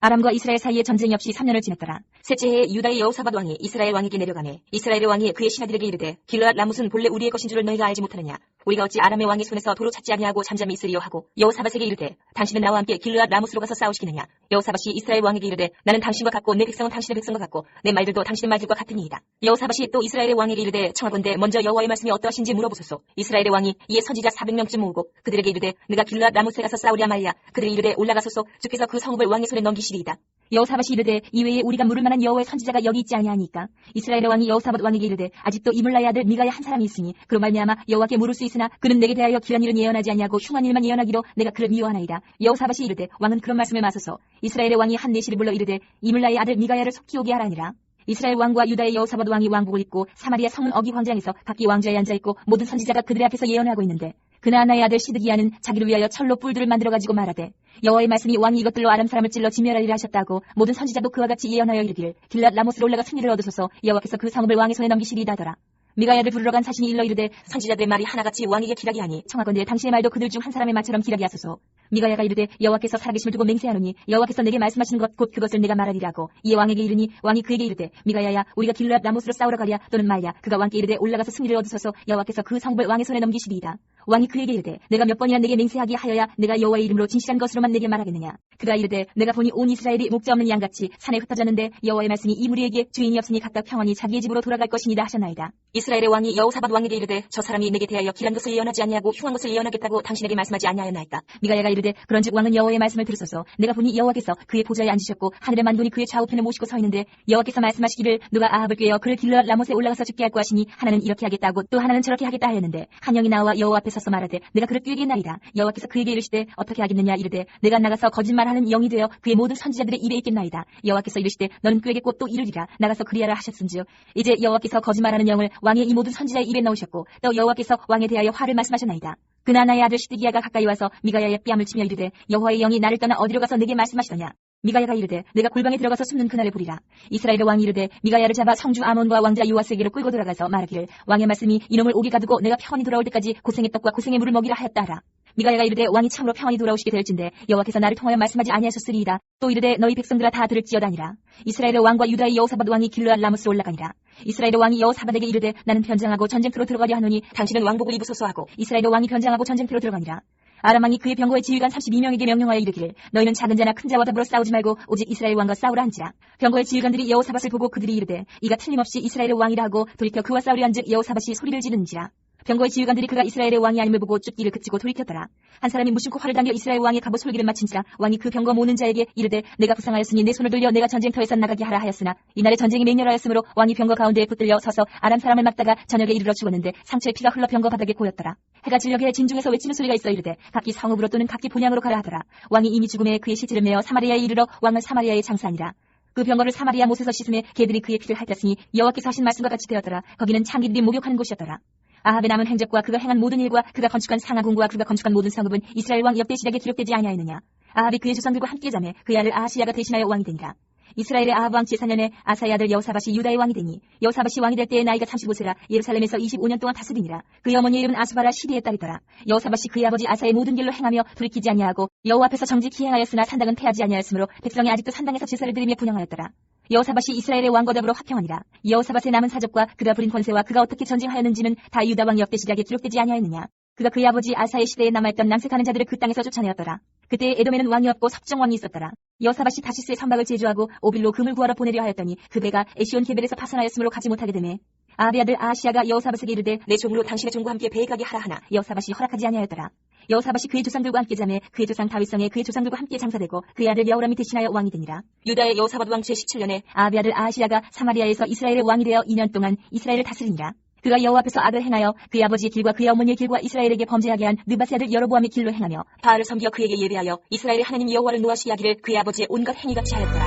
아람과 이스라엘 사이에 전쟁이 없이 3년을 지났더라. 셋째 해에 유다의 여호사밧 왕이 이스라엘 왕에게 내려가매 이스라엘의 왕이 그의 신하들에게 이르되 길르앗 라못은 본래 우리의 것인 줄을 너희가 알지 못하느냐. 우리가 어찌 아람의 왕의 손에서 도로 찾지 아니하고 잠잠히 있으리요 하고 여호사밧에게 이르되 당신은 나와 함께 길르앗 라못으로 가서 싸우시겠느냐. 여호사밧이 이스라엘 왕에게 이르되 나는 당신과 같고 내 백성은 당신의 백성과 같고 내 말들도 당신의 말들과 같으니이다. 여호사밧이 또 이스라엘의 왕에게 이르되 청하건대 먼저 여호와의 말씀이 어떠하신지 물어보소서. 이스라엘의 왕이 이에 선지자 400명쯤 모으고 그들에게 이르되 네가 길르앗 라못에 가서 싸우랴 말랴. 그들이 이르되 올라가소서. 주께서 그 성읍을 왕의 손에 넘기시리이다. 여호사밧이 이르되 이외에 우리가 물을 만한 여호와의 선지자가 여기 있지 아니하니까. 이스라엘의 왕이 여호사밧 왕에게 이르되 아직도 이물라의 아들 미가의 한 사람이 있으니 그로 말미암아 여호와께 물을 수 있으나 그는 내게 대하여 길한 일은 예언하지 아니하고 흉한 일만 예언하기로 내가 그를 미워하나이다. 여호사밧이 이르되 왕은 그런 말씀에 맞서서 이스라엘의 왕이 한 내시를 불러 이르되 이물라의 아들 미가야를 속히 오게 하라니라. 이스라엘 왕과 유다의 여호사밧 왕이 왕복을 입고 사마리아 성문 어기 광장에서 각기 왕좌에 앉아있고 모든 선지자가 그들의 앞에서 예언하고 있는데 그나아나의 아들 시드기야는 자기를 위하여 철로 뿔들을 만들어가지고 말하되 여호와의 말씀이 왕이 이것들로 아람 사람을 찔러 진멸하리라 하셨다고 모든 선지자도 그와 같이 예언하여 이르기를 길랏 라못으로 올라가 승리를 얻으소서. 여호와께서 그 성읍을 왕의 손에 넘기시리이다 하더라. 미가야를 부르러 간 사신이 일러 이르되 선지자들의 말이 하나같이 왕에게 기락이 하니 청하건대 당신의 말도 그들 중 한 사람의 말처럼 기락이 하소서. 미가야가 이르되 여호와께서 살아계심을 두고 맹세하노니 여호와께서 내게 말씀하시는 것 곧 그것을 내가 말하리라고 이에 왕에게 이르니 왕이 그에게 이르되 미가야야 우리가 길르앗 라못으로 싸우러 가랴 또는 말랴. 그가 왕께 이르되 올라가서 승리를 얻으소서. 여호와께서 그 성읍을 왕의 손에 넘기시리이다. 왕이 그에게 이르되 내가 몇 번이나 내게 맹세하게 하여야 내가 여호와의 이름으로 진실한 것으로만 내게 말하겠느냐. 그가 이르되 내가 보니 온 이스라엘이 목자 없는 양같이 산에 흩어졌는데 여호와의 말씀이 이 무리에게 주인이 없으니 각각 평안히 자기의 집으로 돌아갈 것이니라 하셨나이다. 이스라엘의 왕이 여호사밧 왕에게 이르되 저 사람이 내게 대하여 길한 것을 예언하지 아니하고 흉한 것을 예언하겠다고 당신에게 말씀하지 아니하였나이까. 미가야가 이르되 그런즉 왕은 여호와의 말씀을 들으소서. 내가 보니 여호와께서 그의 보좌에 앉으셨고 하늘의 만군이 그의 좌우편에 모시고 서 있는데 여호와께서 말씀하시기를 누가 아합을 꾀어 그를 길르앗 라못에 올라가서 죽게 할고 하시니 하나는 이렇게 하겠다고 또 하나는 저렇게 하겠다 하였는데 한 영이 나와 여호와 앞에 서서 말하되 내가 그를 꾀겠나이다. 여호와께서 그에게 이르시되 어떻게 하겠느냐 이르되 내가 나가서 거짓말하는 영이 되어 그의 모든 선지자들의 입에 있겠나이다. 여호와께서 이르시되 너는 꾀겠고 또 이르리라. 나가서 그리하라 하셨은즉 이제 여호와께서 거짓말하는 영을 왕의 이 모든 선지자의 입에 넣으셨고 또 여호와께서 왕에 대하여 화를 말씀하셨나이다. 그나나의 아들 시드기야가 가까이 와서 미가야의 뺨을 치며 이르되 여호와의 영이 나를 떠나 어디로 가서 내게 말씀하시더냐. 미가야가 이르되 내가 골방에 들어가서 숨는 그날을 보리라. 이스라엘의 왕이 이르되 미가야를 잡아 성주 아몬과 왕자 요아스에게로 끌고 들어가서 말하기를 왕의 말씀이 이놈을 옥에 가두고 내가 평안히 돌아올 때까지 고생의 떡과 고생의 물을 먹이라 하였다 하라. 미가야가 이르되 왕이 참으로 평안히 돌아오시게 될진데 여호와께서 나를 통하여 말씀하지 아니하셨으리이다. 또 이르되 너희 백성들아 다 들을지어다니라. 이스라엘의 왕과 유다의 여호사밧 왕이 길르앗 라못으로 올라가니라. 이스라엘의 왕이 여호사밧에게 이르되 나는 변장하고 전쟁터로 들어가려 하노니 당신은 왕복을 입으소서 하고 이스라엘의 왕이 변장하고 전쟁터로 들어가니라. 아람 왕이 그의 병거의 지휘관 32명에게 명령하여 이르기를 너희는 작은 자나 큰 자와 더불어 싸우지 말고 오직 이스라엘 왕과 싸우라 한지라. 병거의 지휘관들이 여호사밧을 보고 그들이 이르되 이가 틀림없이 이스라엘의 왕이라 하고 돌이켜 그와 싸우려 한즉 여호사밧이 소리를 지르는지라. 병거의 지휘관들이 그가 이스라엘의 왕이 아님을 보고 쫓기를 그치고 돌이켰더라. 한 사람이 무심코 활을 당겨 이스라엘 왕의 갑옷 솔기를 맞힌지라. 왕이 그 병거 모는 자에게 이르되 내가 부상하였으니 내 손을 돌려 내가 전쟁터에서 나가게 하라 하였으나 이날에 전쟁이 맹렬하였으므로 왕이 병거 가운데에 붙들려 서서 아람 사람을 막다가 저녁에 이르러 죽었는데 상처에 피가 흘러 병거 바닥에 고였더라. 해가 질녘에 진중에서 외치는 소리가 있어 이르되 각기 성읍으로 또는 각기 본향으로 가라 하더라. 왕이 이미 죽음에 그의 시체를 메어 사마리아에 이르러 왕을 사마리아에 장사하니라. 그 병거를 사마리아 못에서 씻음에 개들이 그의 피를 핥았으니 여호와께서 하신 말씀과 같이 되었더라. 거기는 창기들이 목욕하는 곳이었더라. 아합의 남은 행적과 그가 행한 모든 일과 그가 건축한 상하궁과 그가 건축한 모든 성읍은 이스라엘 왕 역대 시작에 기록되지 아니하였느냐. 아합이 그의 조상들과 함께 자매 그의 아들 아하시야가 대신하여 왕이 되니라. 이스라엘의 아합 왕 제4년에 아사의 아들 여호사밧이 유다의 왕이 되니 여호사밧이 왕이 될 때의 나이가 35세라 예루살렘에서 25년 동안 다스리니라. 그의 어머니의 이름은 아수바라 시리의 딸이더라. 여호사밧이 그의 아버지 아사의 모든 길로 행하며 돌이키지 아니하고 여호와 앞에서 정직히 행하였으나 산당은 패하지 아니하였으므로 백성이 아직도 산당에서 제사를 드리며 분향하였더라. 여호사밧이 이스라엘의 왕과 더불어 화평하니라. 여호사밧의 남은 사적과 그가 부린 권세와 그가 어떻게 전쟁하였는지는 다 유다 왕 역대 시작에 기록되지 아니하였느냐. 그가 그의 아버지 아사의 시대에 남아있던 낭색하는 자들을 그 땅에서 쫓아내었더라. 그때 에돔에는 왕이 없고 섭정왕이 있었더라. 여호사밧이 다시스의 선박을 제주하고 오빌로 금을 구하러 보내려 하였더니 그 배가 에시온 게벨에서 파산하였으므로 가지 못하게 되매 아합의 아들 아하시야가 여호사밧에게 이르되 내 종으로 당신의 종과 함께 배에 가게 하라 하나 여호사밧이 허락하지 아니하였더라. 여호사밧이 그의 조상들과 함께 자매 그의 조상 다윗성에 그의 조상들과 함께 장사되고 그의 아들 여호람이 대신하여 왕이 되니라. 유다의 여호사밧 왕 제17년에 아합의 아들 아하시야가 사마리아에서 이스라엘의 왕이 되어 2년 동안 이스라엘을 다스리니라. 그가 여호와 앞에서 악을 행하여 그의 아버지의 길과 그의 어머니의 길과 이스라엘에게 범죄하게 한 느바세 아들 여로보암의 길로 행하며 바알을 섬겨 그에게 예배하여 이스라엘의 하나님 여호와를 노하시게 하기를 그의 아버지의 온갖 행위같이 하였더라.